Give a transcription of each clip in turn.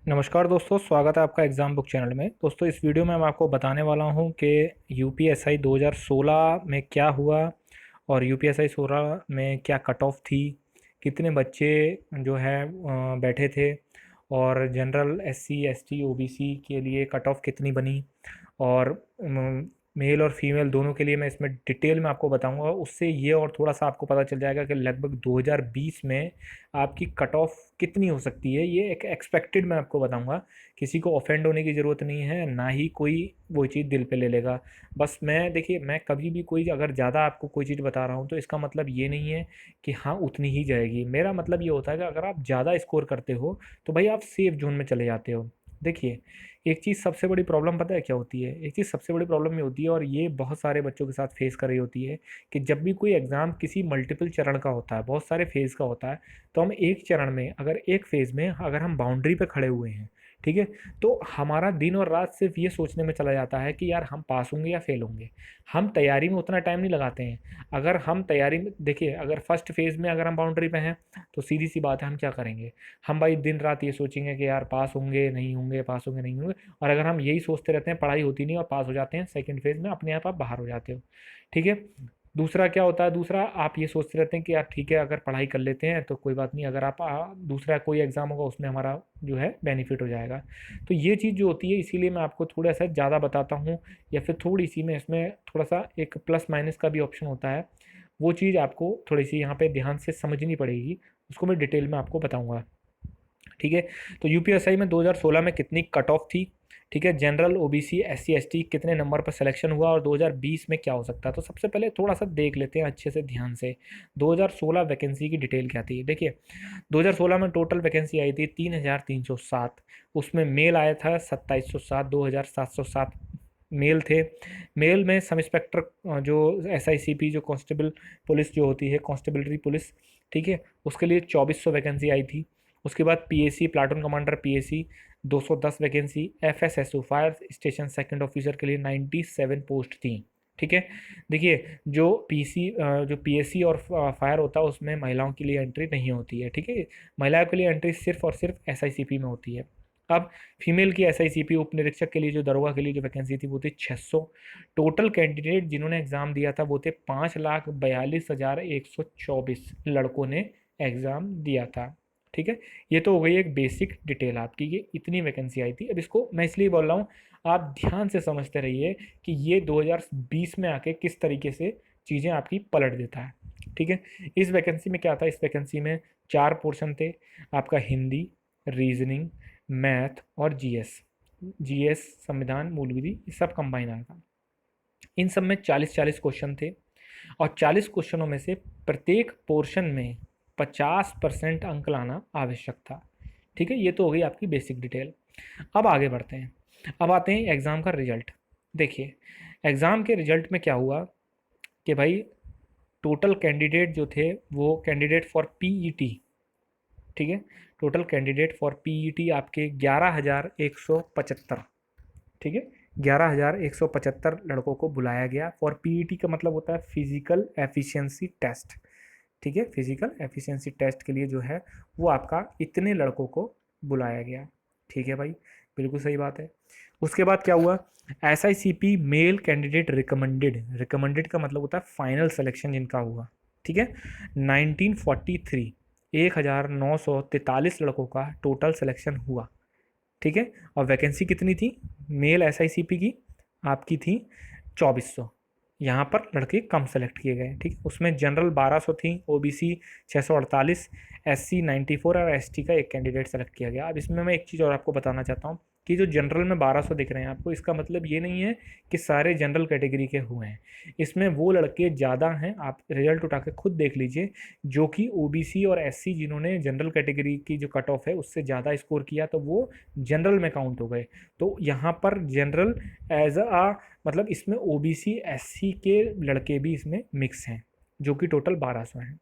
नमस्कार दोस्तों, स्वागत है आपका एग्ज़ाम बुक चैनल में। दोस्तों, इस वीडियो में मैं आपको बताने वाला हूं कि यूपीएसआई 2016 में क्या हुआ और यूपीएसआई 16 में क्या कट ऑफ थी, कितने बच्चे जो है बैठे थे और जनरल एससी एसटी ओबीसी के लिए कट ऑफ कितनी बनी और मेल और फीमेल दोनों के लिए मैं इसमें डिटेल में आपको बताऊंगा। उससे ये और थोड़ा सा आपको पता चल जाएगा कि लगभग 2020 में आपकी कट ऑफ कितनी हो सकती है। ये एक एक्सपेक्टेड मैं आपको बताऊंगा। किसी को ऑफेंड होने की ज़रूरत नहीं है, ना ही कोई वो चीज़ दिल पे ले लेगा। बस मैं देखिए, मैं कभी भी कोई अगर ज़्यादा आपको कोई चीज़ बता रहा हूँ तो इसका मतलब ये नहीं है कि हाँ उतनी ही जाएगी। मेरा मतलब ये होता है कि अगर आप ज़्यादा स्कोर करते हो तो भाई आप सेफ जोन में चले जाते हो। देखिए, एक चीज़ सबसे बड़ी प्रॉब्लम पता है क्या होती है? एक चीज़ सबसे बड़ी प्रॉब्लम ये होती है और ये बहुत सारे बच्चों के साथ फेस कर रही होती है कि जब भी कोई एग्ज़ाम किसी मल्टीपल चरण का होता है, बहुत सारे फेज़ का होता है, तो हम एक चरण में अगर एक फेज़ में अगर हम बाउंड्री पे खड़े हुए हैं, ठीक है? तो हमारा दिन और रात सिर्फ़ ये सोचने में चला जाता है कि यार हम पास होंगे या फ़ेल होंगे। हम तैयारी में उतना टाइम नहीं लगाते हैं। अगर हम तैयारी में देखिए, अगर फर्स्ट फेज़ में अगर हम बाउंड्री पे हैं, तो सीधी-सी बात है हम क्या करेंगे? हम भाई दिन-रात ये सोचेंगे कि यार पास होंगे, नहीं होंगे, पास होंगे, नहीं होंगे। और अगर हम यही सोचते रहते हैं, पढ़ाई होती नहीं और पास हो जाते हैं, सेकंड फेज़ में अपने आप बाहर हो जाते हो, ठीक है? दूसरा क्या होता है, दूसरा आप ये सोचते रहते हैं कि यार ठीक है, अगर पढ़ाई कर लेते हैं तो कोई बात नहीं, अगर आप दूसरा कोई एग्ज़ाम होगा उसमें हमारा जो है बेनिफिट हो जाएगा। तो ये चीज़ जो होती है, इसीलिए मैं आपको थोड़ा-सा ज़्यादा बताता हूँ या फिर थोड़ी-सी में इसमें थोड़ा-सा एक प्लस माइनस का भी ऑप्शन होता है। वो चीज़ आपको थोड़ी-सी यहाँ पे ध्यान से समझनी पड़ेगी, उसको मैं डिटेल में आपको बताऊँगा। ठीक है? तो यूपीएसआई में 2016 में कितनी कट ऑफ थी, ठीक है? जनरल, ओबीसी, एससी, एसटी कितने नंबर पर सिलेक्शन हुआ और 2020 में क्या हो सकता है? तो सबसे पहले थोड़ा-सा देख लेते हैं अच्छे से ध्यान से। 2016 वैकेंसी की डिटेल क्या थी? देखिए, 2016 में टोटल वैकेंसी आई थी 3,307। उसमें मेल आया था 2707, 2,707 मेल थे। मेल में सब इंस्पेक्टर जो एसआईसीपी जो कांस्टेबल पुलिस जो होती है, कांस्टेबलरी पुलिस, ठीक है? उसके लिए 2400 वैकेंसी आई थी। उसके बाद PAC platoon commander PAC 210 vacancy, FSSO fire station second officer के लिए 97 पोस्ट थी, ठीक है? देखिए, जो पीएसी और फायर होता है उसमें महिलाओं के लिए एंट्री नहीं होती है, ठीक है? महिलाओं के लिए एंट्री सिर्फ और सिर्फ एसआईसीपी में होती है। अब फीमेल की एसआईसीपी उप निरीक्षक के लिए जो दरोगा के लिए जो वैकेंसी थी वो थी 600। टोटल कैंडिडेट जिन्होंने एग्ज़ाम दिया था वो थे 5,42,124 लड़कों ने एग्ज़ाम दिया था, ठीक है? ये तो हो गई एक बेसिक डिटेल आपकी, ये इतनी वैकेंसी आई थी। अब इसको मैं इसलिए बोल रहा हूँ, आप ध्यान से समझते रहिए कि ये 2020 में आके किस तरीके से चीज़ें आपकी पलट देता है, ठीक है? इस वैकेंसी में क्या था, इस वैकेंसी में 4 पोर्शन थे। आपका हिंदी, रीजनिंग, मैथ और जीएस। जीएस, संविधान, मूल विधि, ये सब कंबाइन आया था। इन सब में 40-40 क्वेश्चन थे और 40 क्वेश्चनों में से प्रत्येक पोर्शन में 50% अंक लाना आवश्यक था, ठीक है? ये तो हो गई आपकी बेसिक डिटेल। अब आगे बढ़ते हैं। अब आते हैं एग्ज़ाम का रिजल्ट। देखिए, एग्ज़ाम के रिजल्ट में क्या हुआ कि भाई टोटल कैंडिडेट जो थे वो कैंडिडेट फॉर पीईटी, ठीक है? टोटल कैंडिडेट फॉर पीईटी आपके 11,175, ठीक है? 11,175 लड़कों को बुलाया गया। फॉर पीईटी का मतलब होता है फिजिकल एफिशिएंसी टेस्ट, ठीक है? फिजिकल एफिशिएंसी टेस्ट के लिए जो है वो आपका इतने लड़कों को बुलाया गया, ठीक है भाई? बिल्कुल सही बात है। उसके बाद क्या हुआ, एसआईसीपी मेल कैंडिडेट रिकमेंडेड, रिकमेंडेड का मतलब होता है फाइनल सिलेक्शन जिनका हुआ, ठीक है? 1943 1943 लड़कों का टोटल सिलेक्शन हुआ, ठीक है? और वैकेंसी कितनी थी मेल एसआईसीपी की? आपकी थी 2400। यहाँ पर लड़के कम सेलेक्ट किए गए, ठीक है? उसमें जनरल 1200 थी, ओबीसी 648, एससी 94 और एसटी का एक कैंडिडेट सेलेक्ट किया गया। अब इसमें मैं एक चीज़ और आपको बताना चाहता हूँ कि जो जनरल में 1200 दिख रहे हैं आपको, इसका मतलब ये नहीं है कि सारे जनरल कैटेगरी के हुए हैं। इसमें वो लड़के ज़्यादा हैं, आप रिजल्ट उठा के खुद देख लीजिए, जो कि ओबीसी और एससी जिन्होंने जनरल कैटेगरी की जो कट ऑफ है उससे ज़्यादा स्कोर किया तो वो जनरल में काउंट हो गए। तो यहाँ पर जनरल एज अ मतलब इसमें ओबीसी एससी के लड़के भी इसमें मिक्स हैं, जो कि टोटल 1200 हैं।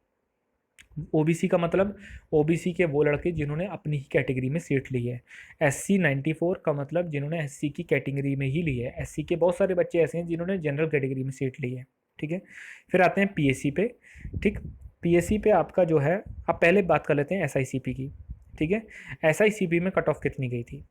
ओबीसी का मतलब ओबीसी के वो लड़के जिन्होंने अपनी ही कैटेगरी में सीट ली है। एससी 94 का मतलब जिन्होंने एससी की कैटेगरी में ही ली है। एससी के बहुत सारे बच्चे ऐसे हैं जिन्होंने जनरल कैटेगरी में सीट ली है, ठीक है? फिर आते हैं पीएससी पे, ठीक? पीएससी पे आपका जो है, अब पहले बात कर लेते हैं एसआईसीपी की, ठीक है। SICP में कट ऑफ कितनी गई थी?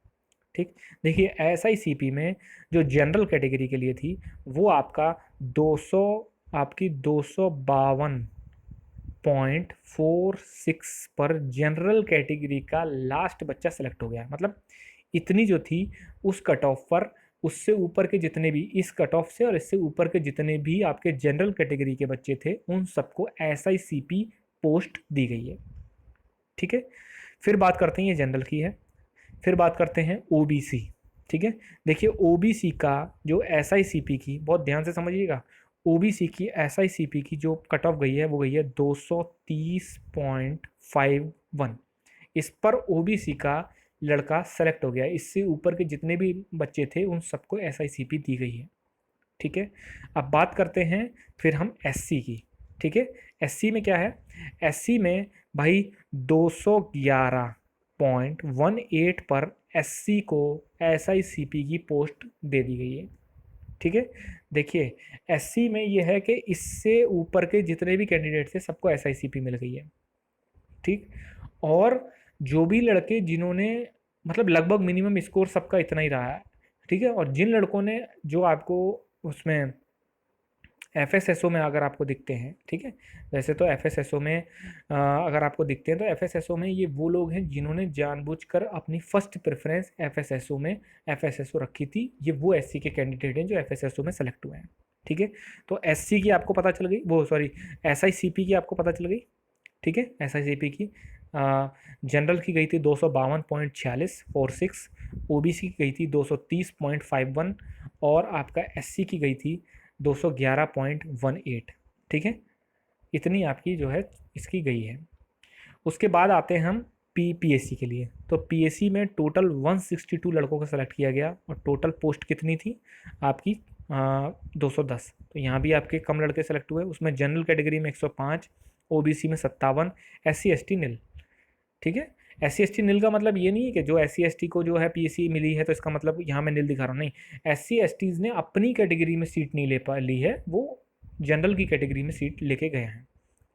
ठीक, देखिए SICP में जो जनरल कैटेगरी के लिए थी वो आपका 200 आपकी 252.46 पर जनरल कैटेगरी का लास्ट बच्चा सेलेक्ट हो गया। मतलब इतनी जो थी उस कट ऑफ पर, उससे ऊपर के जितने भी इस कट ऑफ से और इससे ऊपर के जितने भी आपके जनरल कैटेगरी के बच्चे थे उन सबको SICP पोस्ट दी गई है। ठीक है, फिर बात करते हैं, ये जनरल की है, फिर बात करते हैं OBC। ठीक है, देखिए OBC का जो SICP की, बहुत ध्यान से समझिएगा, OBC की SICP की जो कट ऑफ गई है वो गई है 230.51। इस पर OBC का लड़का सेलेक्ट हो गया। इससे ऊपर के जितने भी बच्चे थे उन सबको SICP दी गई है। ठीक है, अब बात करते हैं फिर हम SC की। ठीक है, SC में क्या है? SC में भाई 211.18 पर SC को SICP की पोस्ट दे दी गई है। ठीक है, देखिए SC में ये है कि इससे ऊपर के जितने भी कैंडिडेट थे सबको SICP मिल गई है। ठीक, और जो भी लड़के जिन्होंने मतलब लगभग मिनिमम स्कोर सबका इतना ही रहा है। ठीक है, और जिन लड़कों ने जो आपको उसमें FSSO में अगर आपको दिखते हैं, ठीक है, वैसे तो FSSO में अगर आपको दिखते हैं तो FSSO में ये वो लोग हैं जिन्होंने जानबूझकर अपनी फर्स्ट प्रेफरेंस FSSO में FSSO रखी थी। ये वो SC के कैंडिडेट हैं जो FSSO में सेलेक्ट हुए हैं। ठीक है, तो SC की आपको पता चल गई, वो सॉरी SICP की आपको पता चल गई। ठीक है, SICP की जनरल की गई थी 252.46, OBC की गई थी 230.51 और आपका SC की गई थी 211.18। ठीक है, इतनी आपकी जो है इसकी गई है। उसके बाद आते हैं हम PSC के लिए। तो PSC में टोटल 162 लड़कों को सेलेक्ट किया गया और टोटल पोस्ट कितनी थी आपकी 210। तो यहाँ भी आपके कम लड़के सेलेक्ट हुए। उसमें जनरल कैटेगरी में 105, OBC में 57, SC ST नील। ठीक है, SC ST नील का मतलब ये नहीं है कि जो SC ST को जो है PSC मिली है तो इसका मतलब यहाँ मैं नील दिखा रहा हूँ, नहीं। SC STs ने अपनी कैटेगरी में सीट नहीं ली है, वो जनरल की कैटेगरी में सीट लेके गए हैं।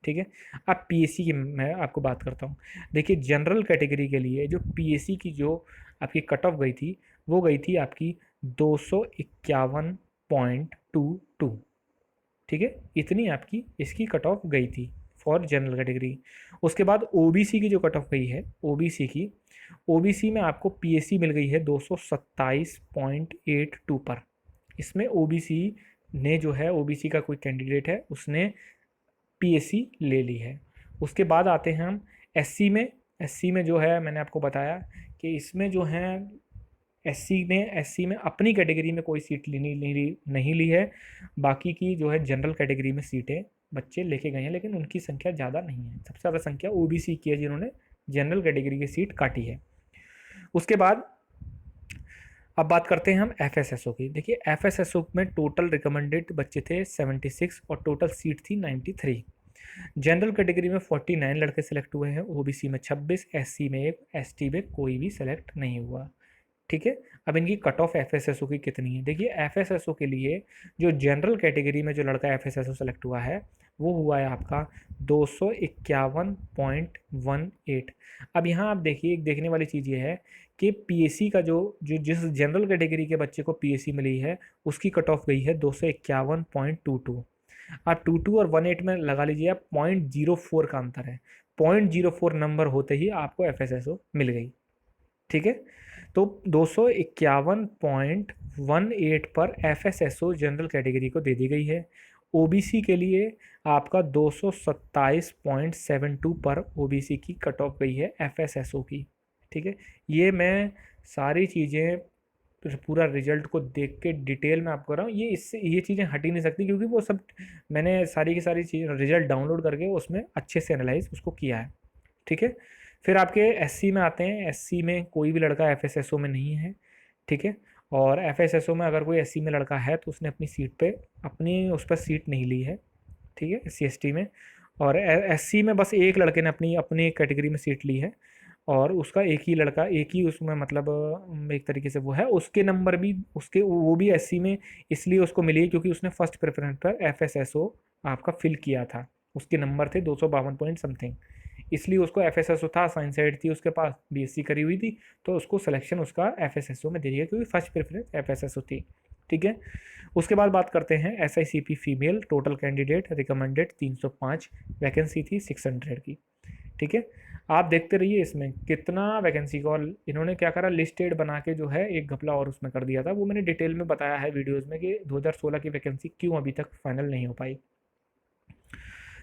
ठीक है, अब PSC की मैं आपको बात करता हूँ। देखिए जनरल कैटेगरी के लिए जो PSC की जो आपकी कट ऑफ गई थी वो गई थी आपकी 251.22। ठीक है, इतनी आपकी इसकी कट ऑफ गई थी फॉर जनरल कैटेगरी। उसके बाद OBC की जो कट ऑफ गई है, OBC में आपको PSC मिल गई है 227.82 पर। इसमें OBC ने जो है, OBC का कोई कैंडिडेट है उसने PSC ले ली है। उसके बाद आते हैं हम SC में। SC में जो है मैंने आपको बताया कि इसमें जो है SC में अपनी कैटेगरी में कोई सीट नहीं ली है। बाकी की जो है जनरल कैटेगरी में सीटें बच्चे लेके गए हैं, लेकिन उनकी संख्या ज़्यादा नहीं है। सबसे ज़्यादा संख्या OBC की है जिन्होंने जनरल कैटेगरी की सीट काटी है। उसके बाद अब बात करते हैं हम FSSO की। देखिए FSSO में टोटल रिकमेंडेड बच्चे थे 76 और टोटल सीट थी 93। जनरल कैटेगरी में 49 लड़के सेलेक्ट हुए हैं, OBC में 26, SC में 1, ST में कोई भी सेलेक्ट नहीं हुआ। ठीक है, अब इनकी कट ऑफ FSSO की कितनी है? देखिए FSSO के लिए जो जनरल कैटेगरी में जो लड़का FSSO सेलेक्ट हुआ है वो हुआ है आपका 251.18। अब यहाँ आप देखिए, एक देखने वाली चीज़ ये है कि PSC का जो जिस जनरल कैटेगरी के बच्चे को PSC मिली है उसकी कट ऑफ गई है 251.22। आप 22 और 18 में लगा लीजिए आप 0.04 का अंतर है। 0.04 नंबर होते ही आपको FSSO मिल गई। ठीक है, तो 251.18 पर FSSO जनरल कैटेगरी को दे दी गई है। OBC के लिए आपका 227.72 पर OBC की कट ऑफ गई है FSSO की। ठीक है, ये मैं सारी चीज़ें पूरा रिजल्ट को देख के डिटेल में आपको कर रहा हूँ। ये चीज़ें हट ही नहीं सकती क्योंकि वो सब मैंने सारी की सारी चीज़ रिजल्ट डाउनलोड करके उसमें अच्छे से एनालाइज उसको किया है। ठीक है, फिर आपके SC में आते हैं। SC में कोई भी लड़का FSSO में नहीं है। ठीक है, और FSSO में अगर कोई SC में लड़का है तो उसने अपनी सीट पे उस पर सीट नहीं ली है। ठीक है, SC ST में। और SC में बस एक लड़के ने अपनी कैटेगरी में सीट ली है और उसका एक ही उसमें मतलब एक तरीके से वो है, उसके नंबर भी वो भी SC में इसलिए उसको मिली क्योंकि उसने फर्स्ट प्रेफरेंस पर FSSO आपका फिल किया था। उसके नंबर थे 252 पॉइंट समथिंग, इसलिए उसको एफएसएसओ था, साइंस साइड थी उसके पास, बीएससी करी हुई थी, तो उसको सिलेक्शन उसका एफएसएसओ में दे दिया क्योंकि फर्स्ट प्रेफरेंस एफएसएसओ थी। ठीक है, उसके बाद बात करते हैं SICP female, total candidate recommended 305, vacancy थी 600 की। ठीक है, आप देखते रहिए इसमें कितना वैकेंसी का, और इन्होंने क्या करा, लिस्टेड बना के जो है एक घपला और उसमें कर दिया था, वो मैंने डिटेल में बताया है वीडियोज़ में कि 2016 की वैकेंसी क्यों अभी तक फाइनल नहीं हो पाई।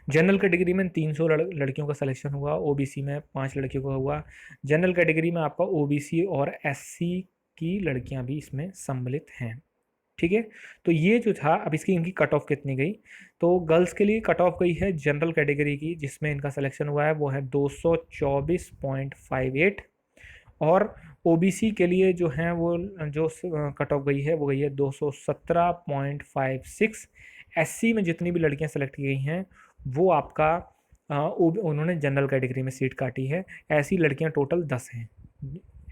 जनरल कैटेगरी में 300 लड़कियों का सिलेक्शन हुआ, ओबीसी में 5 लड़कियों का हुआ। जनरल कैटेगरी में आपका ओबीसी और एससी की लड़कियां भी इसमें सम्मिलित हैं। ठीक है, तो ये जो था, अब इसकी इनकी कट ऑफ कितनी गई, तो गर्ल्स के लिए कट ऑफ गई है जनरल कैटेगरी की जिसमें इनका सिलेक्शन हुआ है वो है 224.58, और ओबीसी के लिए जो है वो जो कट ऑफ गई है वो गई है 217.56। एससी में जितनी भी लड़कियां सेलेक्ट की गई हैं वो आपका उन्होंने जनरल कैटेगरी में सीट काटी है। ऐसी लड़कियां टोटल 10 हैं।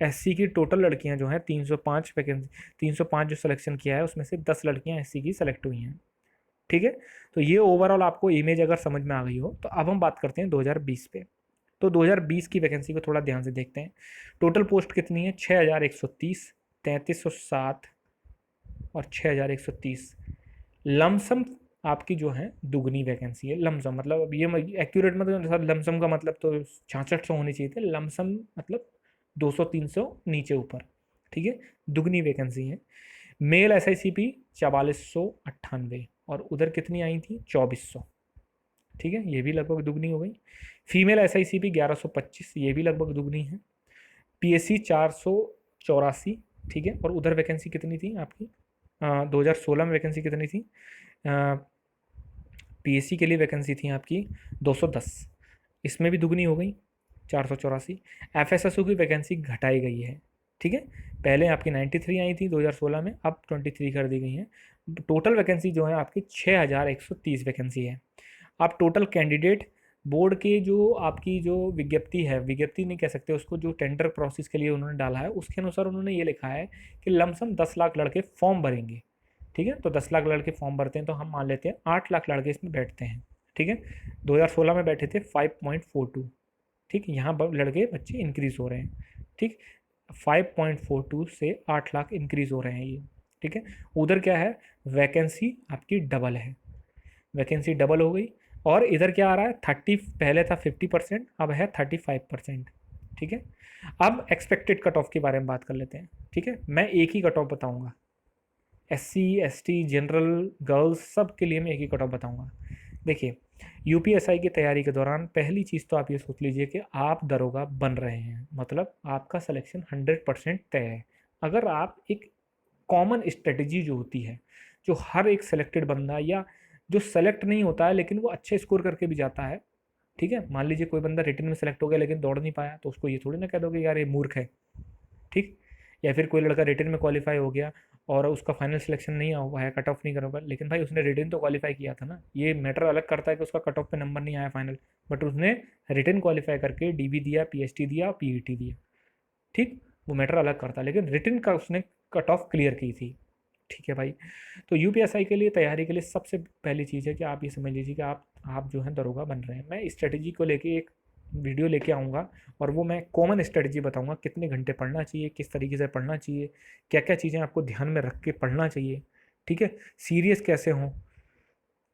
एससी की टोटल लड़कियां जो हैं 305 वैकेंसी, 305 जो सिलेक्शन किया है उसमें से 10 लड़कियां एससी की सेलेक्ट हुई हैं। ठीक है, तो ये ओवरऑल आपको इमेज अगर समझ में आ गई हो, तो अब हम बात करते हैं 2020 पे। तो 2020 की वैकेंसी को थोड़ा ध्यान से देखते हैं। टोटल पोस्ट कितनी है, 6130, 3307 और 6130। लमसम आपकी जो है दुगनी वैकेंसी है। लमसम मतलब, अब ये एक्यूरेट मतलब सर, लमसम का मतलब तो 6600 होनी चाहिए थे, लमसम मतलब 200-300 नीचे ऊपर। ठीक है, दुगनी वैकेंसी है। Male S I C P 4498, और उधर कितनी आई थी, 2400। ठीक है, ये भी लगभग दुगनी हो गई। Female S I C P 1125, ये भी लगभग दुगनी है। P S C 484। ठीक है, और उधर वैकेंसी कितनी थी आपकी, 2016 में वैकेंसी कितनी थी, पीएससी के लिए वैकेंसी थी आपकी 210, इसमें भी दुगनी हो गई 484। एफएसएसओ की वैकेंसी घटाई गई है। ठीक है, पहले आपकी 93 आई थी 2016 में, अब 23 कर दी गई है। टोटल वैकेंसी जो है आपकी 6130 वैकेंसी है। आप टोटल कैंडिडेट बोर्ड के जो आपकी जो विज्ञप्ति है, विज्ञप्ति नहीं कह सकते उसको, जो टेंडर प्रोसेस के लिए उन्होंने डाला है उसके अनुसार उन्होंने ये लिखा है कि लमसम 10 लाख लड़के फॉर्म भरेंगे। ठीक है, तो 10 लाख लड़के फॉर्म भरते हैं, तो हम मान लेते हैं 8 लाख लड़के इसमें बैठते हैं। ठीक है, 2016 में बैठे थे 5.42। ठीक, यहाँ पर लड़के बच्चे इंक्रीज़ हो रहे हैं। ठीक, 5.42 से 8 लाख इंक्रीज़ हो रहे हैं ये। ठीक है, उधर क्या है, वैकेंसी आपकी डबल है, वैकेंसी डबल हो गई। और इधर क्या आ रहा है, 30, पहले था 50%, अब है 35%। ठीक है, अब एक्सपेक्टेड कट ऑफ के बारे में बात कर लेते हैं। ठीक है, मैं एक ही कट ऑफ बताऊँगा, एससी एसटी जनरल गर्ल्स सब के लिए मैं एक ही कट ऑफ बताऊँगा। देखिए, यूपीएसआई की तैयारी के दौरान पहली चीज़ तो आप ये सोच लीजिए कि आप दरोगा बन रहे हैं, मतलब आपका सिलेक्शन 100% तय है। अगर आप एक कॉमन स्ट्रेटजी जो होती है, जो हर एक सिलेक्टेड बंदा या जो सेलेक्ट नहीं होता है लेकिन वो अच्छे स्कोर करके भी जाता है। ठीक है, मान लीजिए कोई बंदा रिटन में सेलेक्ट हो गया लेकिन दौड़ नहीं पाया, तो उसको ये थोड़ी ना कह दोगे यार ये मूर्ख है। ठीक, या फिर कोई लड़का रिटन में क्वालिफाई हो गया और उसका फाइनल सिलेक्शन नहीं हुआ है, कट ऑफ नहीं कर पाया, लेकिन भाई उसने रिटन तो क्वालिफाई किया था ना। ये मैटर अलग करता है कि उसका कट ऑफ पे नंबर नहीं आया फाइनल, बट उसने रिटन क्वालिफाई करके डीबी दिया, पीएचटी दिया, पीईटी दिया। ठीक, वो मैटर अलग करता है, लेकिन रिटन का उसने कट ऑफ क्लियर की थी। ठीक है भाई, तो यूपीएसआई के लिए तैयारी के लिए सबसे पहली चीज़ है कि आप ये समझ लीजिए कि आप जो है दरोगा बन रहे हैं। मैं स्ट्रेटजी को लेके एक वीडियो लेके आऊँगा, और वो मैं कॉमन स्ट्रेटजी बताऊँगा, कितने घंटे पढ़ना चाहिए, किस तरीके से पढ़ना चाहिए, क्या क्या चीज़ें आपको ध्यान में रख के पढ़ना चाहिए। ठीक है, सीरियस कैसे हों।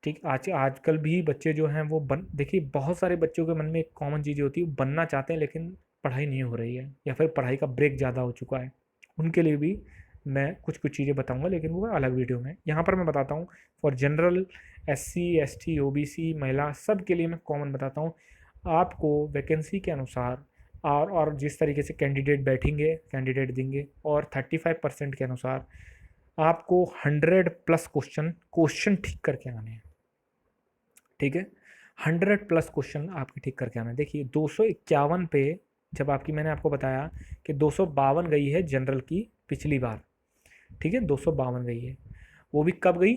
ठीक, आजकल भी बच्चे जो हैं वो देखिए, बहुत सारे बच्चों के मन में एक कॉमन चीज़ होती है, बनना चाहते हैं लेकिन पढ़ाई नहीं हो रही है, या फिर पढ़ाई का ब्रेक ज़्यादा हो चुका है। उनके लिए भी मैं कुछ कुछ चीज़ें बताऊंगा, लेकिन वो अलग वीडियो में। यहाँ पर मैं बताता हूँ for general, SC ST OBC महिला सब के लिए मैं कॉमन बताता हूँ। आपको वैकेंसी के अनुसार और जिस तरीके से कैंडिडेट बैठेंगे, कैंडिडेट देंगे, और 35% के अनुसार आपको 100+ क्वेश्चन ठीक करके आने हैं। ठीक है, 100+ क्वेश्चन आपके ठीक करके आना है। देखिए 251 पे, जब आपकी मैंने आपको बताया कि 252 गई है जनरल की पिछली बार। ठीक है, 252 गई है, वो भी कब गई,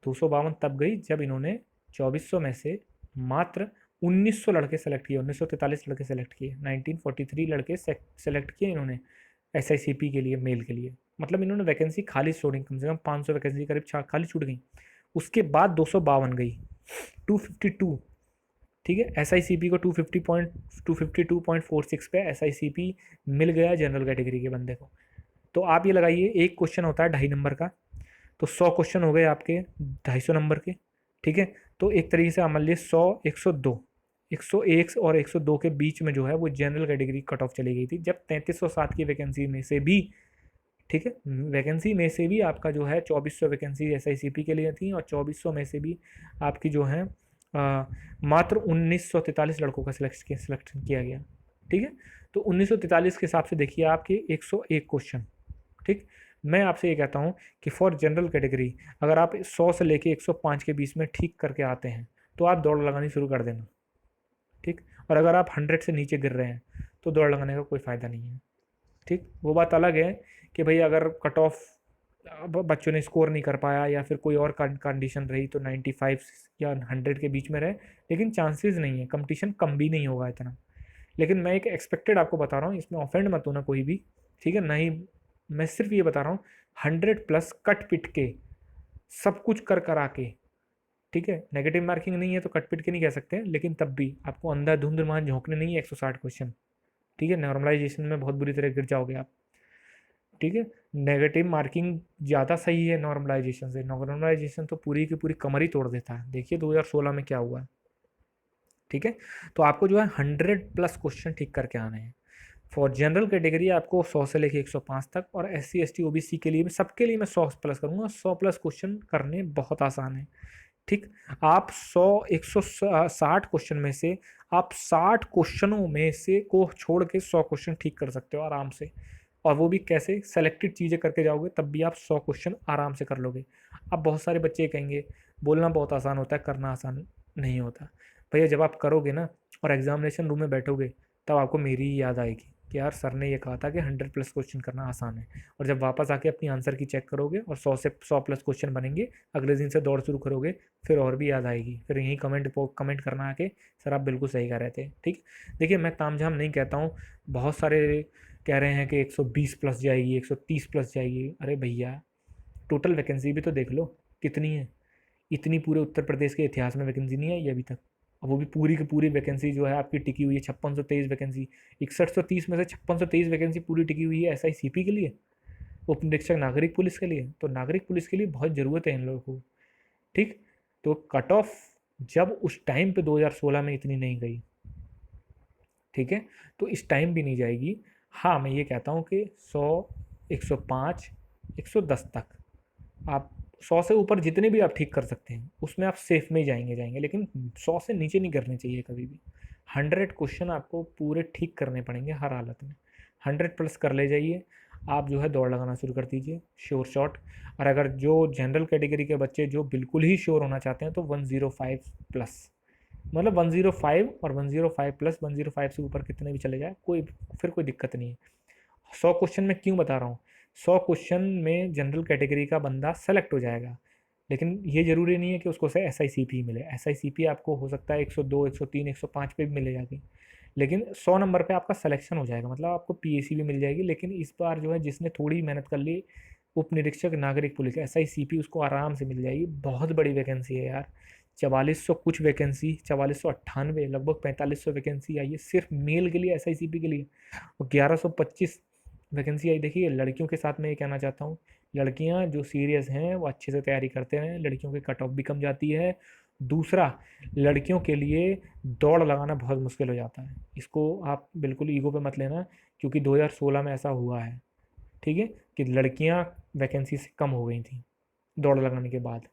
252 तब गई जब इन्होंने 2400 में से मात्र 1900 लड़के सेलेक्ट किए, 1943 लड़के सेलेक्ट किए, 1943 लड़के सेलेक्ट किए इन्होंने एसआईसीपी के लिए, मेल के लिए। मतलब इन्होंने वैकेंसी खाली छोड़ी, कम से कम 500 वैकेंसी करीब खाली छूट गई। उसके बाद 252 गई, 252, ठीक है। SICP को 252.46 पे SICP मिल गया जनरल कैटेगरी के बंदे को। तो आप ये लगाइए, एक क्वेश्चन होता है 2.5 नंबर का, तो 100 क्वेश्चन हो गए आपके 250 नंबर के। ठीक है, तो एक तरीके से आप मान लीजिए 100, 102, 101 और 102 के बीच में जो है वो जनरल कैटेगरी कट ऑफ चली गई थी, जब 3307 की वैकेंसी में से भी, ठीक है, वैकेंसी में से भी आपका जो है 2400 वैकेंसी SICP के लिए थी, और 2400 में से भी आपकी जो है मात्र 1943 लड़कों का सिलेक्शन किया गया। ठीक है, तो 1943 के हिसाब से देखिए आपके 101 क्वेश्चन। ठीक, मैं आपसे ये कहता हूँ कि फॉर जनरल कैटेगरी अगर आप 100 से लेके 105 के बीच में ठीक करके आते हैं तो आप दौड़ लगानी शुरू कर देना। ठीक, और अगर आप 100 से नीचे गिर रहे हैं तो दौड़ लगाने का कोई फ़ायदा नहीं है। ठीक, वो बात अलग है कि भाई अगर कट ऑफ बच्चों ने स्कोर नहीं कर पाया या फिर कोई और कंडीशन रही तो 95 या 100 के बीच में रहे, लेकिन चांसेस नहीं है, कंपटीशन कम भी नहीं होगा इतना। लेकिन मैं एक एक्सपेक्टेड आपको बता रहा हूँ, इसमें ऑफेंड मत होना कोई भी, ठीक है, नहीं, मैं सिर्फ ये बता रहा हूँ 100+ कट पिट के सब कुछ कर करा के, ठीक है, नेगेटिव मार्किंग नहीं है तो कट पिट के नहीं कह सकते, लेकिन तब भी आपको अंधाधुंध मान झोंकने नहीं है 160 क्वेश्चन। ठीक है, नॉर्मलाइजेशन में बहुत बुरी तरह गिर जाओगे आप। ठीक है, नेगेटिव मार्किंग ज़्यादा सही है नॉर्मलाइजेशन से, नॉर्मलाइजेशन तो पूरी की पूरी कमर ही तोड़ देता है, देखिए 2016 में क्या हुआ। ठीक है, तो आपको जो है 100+ क्वेश्चन ठीक करके आने हैं। फॉर जनरल कैटेगरी आपको 100 से लेके 105 तक, और SC ST OBC के लिए सबके लिए मैं 100+ करूँगा। 100+ क्वेश्चन करने बहुत आसान है। ठीक, आप 100 160 क्वेश्चन में से आप 60 क्वेश्चनों में से को छोड़ के 100 क्वेश्चन ठीक कर सकते हो आराम से, और वो भी कैसे, सेलेक्टेड चीज़ें करके जाओगे तब भी आप 100 क्वेश्चन आराम से कर लोगे। अब बहुत सारे बच्चे कहेंगे बोलना बहुत आसान होता है, करना आसान नहीं होता। भैया जब आप करोगे ना और एग्जामिनेशन रूम में बैठोगे तब आपको मेरी ही याद आएगी कि यार सर ने ये कहा था कि 100+ क्वेश्चन करना आसान है, और जब वापस आके अपनी आंसर की चेक करोगे और 100+ क्वेश्चन बनेंगे, अगले दिन से दौड़ शुरू करोगे, फिर और भी याद आएगी, फिर यही कमेंट करना आके सर आप बिल्कुल सही कह रहे थे। ठीक, देखिए मैं तामझाम नहीं कहता हूँ, बहुत सारे कह रहे हैं कि 120+ जाएगी, 130+ जाएगी, अरे भैया टोटल वैकेंसी भी तो देख लो कितनी है, इतनी पूरे उत्तर प्रदेश के इतिहास में वैकेंसी नहीं आई अभी तक, और वो भी पूरी की पूरी वैकेंसी जो है आपकी टिकी हुई है 5623 वैकेंसी, 6130 में से 5623 वैकेंसी पूरी टिकी हुई है SICP के लिए, उप निरीक्षक नागरिक पुलिस के लिए। तो नागरिक पुलिस के लिए बहुत ज़रूरत है इन लोगों को। ठीक, तो कट ऑफ जब उस टाइम पे 2016 में इतनी नहीं गई, ठीक है, तो इस टाइम भी नहीं जाएगी। हाँ मैं ये कहता हूँ कि 100, 105, 110 तक आप 100 से ऊपर जितने भी आप ठीक कर सकते हैं उसमें आप सेफ में ही जाएंगे, लेकिन 100 से नीचे नहीं करने चाहिए कभी भी। 100 क्वेश्चन आपको पूरे ठीक करने पड़ेंगे हर हालत में। 100+ कर ले जाइए, आप जो है दौड़ लगाना शुरू कर दीजिए श्योर शॉट। और अगर जो जनरल कैटेगरी के बच्चे जो बिल्कुल ही श्योर होना चाहते हैं तो 105+, मतलब 105 और 105+, 105 से ऊपर कितने भी चले जाए कोई फिर कोई दिक्कत नहीं है। 100 क्वेश्चन में क्यों बता रहा हूँ, 100 क्वेश्चन में जनरल कैटेगरी का बंदा सेलेक्ट हो जाएगा, लेकिन ये ज़रूरी नहीं है कि उसको से SICP मिले। SICP आपको हो सकता है 102, 103, 105 पे भी मिले जाके, लेकिन 100 नंबर पे आपका सिलेक्शन हो जाएगा, मतलब आपको PAC भी मिल जाएगी। लेकिन इस बार जो है जिसने थोड़ी मेहनत कर ली, उप निरीक्षक नागरिक पुलिस SICP, उसको आराम से मिल जाएगी। बहुत बड़ी वैकेंसी है यार, 4400 कुछ वैकेंसी, 4498, लगभग 4500 वैकेंसी आई है सिर्फ मेल के लिए SICP के लिए, और 1125 वैकेंसी आई। देखिए लड़कियों के साथ मैं ये कहना चाहता हूँ, लड़कियाँ जो सीरियस हैं वो अच्छे से तैयारी करते हैं, लड़कियों की कट ऑफ भी कम जाती है। दूसरा, लड़कियों के लिए दौड़ लगाना बहुत मुश्किल हो जाता है, इसको आप बिल्कुल ईगो पे मत लेना, क्योंकि 2016 में ऐसा हुआ है, ठीक है, कि लड़कियां वैकेंसी से कम हो गई थी दौड़ लगाने के बाद।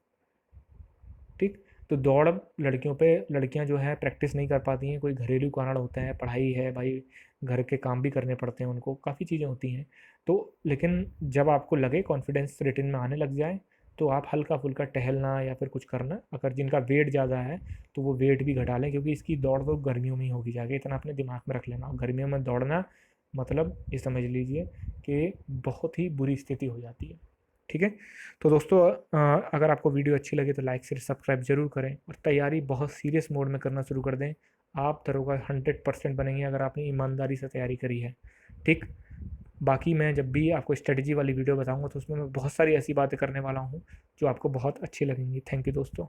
ठीक, तो दौड़ लड़कियों पे, लड़कियां जो है प्रैक्टिस नहीं कर पाती हैं, कोई घरेलू कारण होता है, पढ़ाई है भाई, घर के काम भी करने पड़ते हैं उनको, काफ़ी चीज़ें होती हैं। तो लेकिन जब आपको लगे कॉन्फिडेंस रिटर्न में आने लग जाए तो आप हल्का फुल्का टहलना या फिर कुछ करना, अगर जिनका वेट ज़्यादा है तो वो वेट भी घटा लें, क्योंकि इसकी दौड़ तो गर्मियों में ही होगी जाके, इतना अपने दिमाग में रख लेना। और गर्मियों में दौड़ना मतलब ये समझ लीजिए कि बहुत ही बुरी स्थिति हो जाती है। ठीक है, तो दोस्तों अगर आपको वीडियो अच्छी लगे तो लाइक शेयर सब्सक्राइब जरूर करें, और तैयारी बहुत सीरियस मोड में करना शुरू कर दें। आप दरोगा 100% बनेंगे अगर आपने ईमानदारी से तैयारी करी है। ठीक, बाकी मैं जब भी आपको स्ट्रेटजी वाली वीडियो बताऊंगा तो उसमें मैं बहुत सारी ऐसी बातें करने वाला हूँ जो आपको बहुत अच्छी लगेंगी। थैंक यू दोस्तों।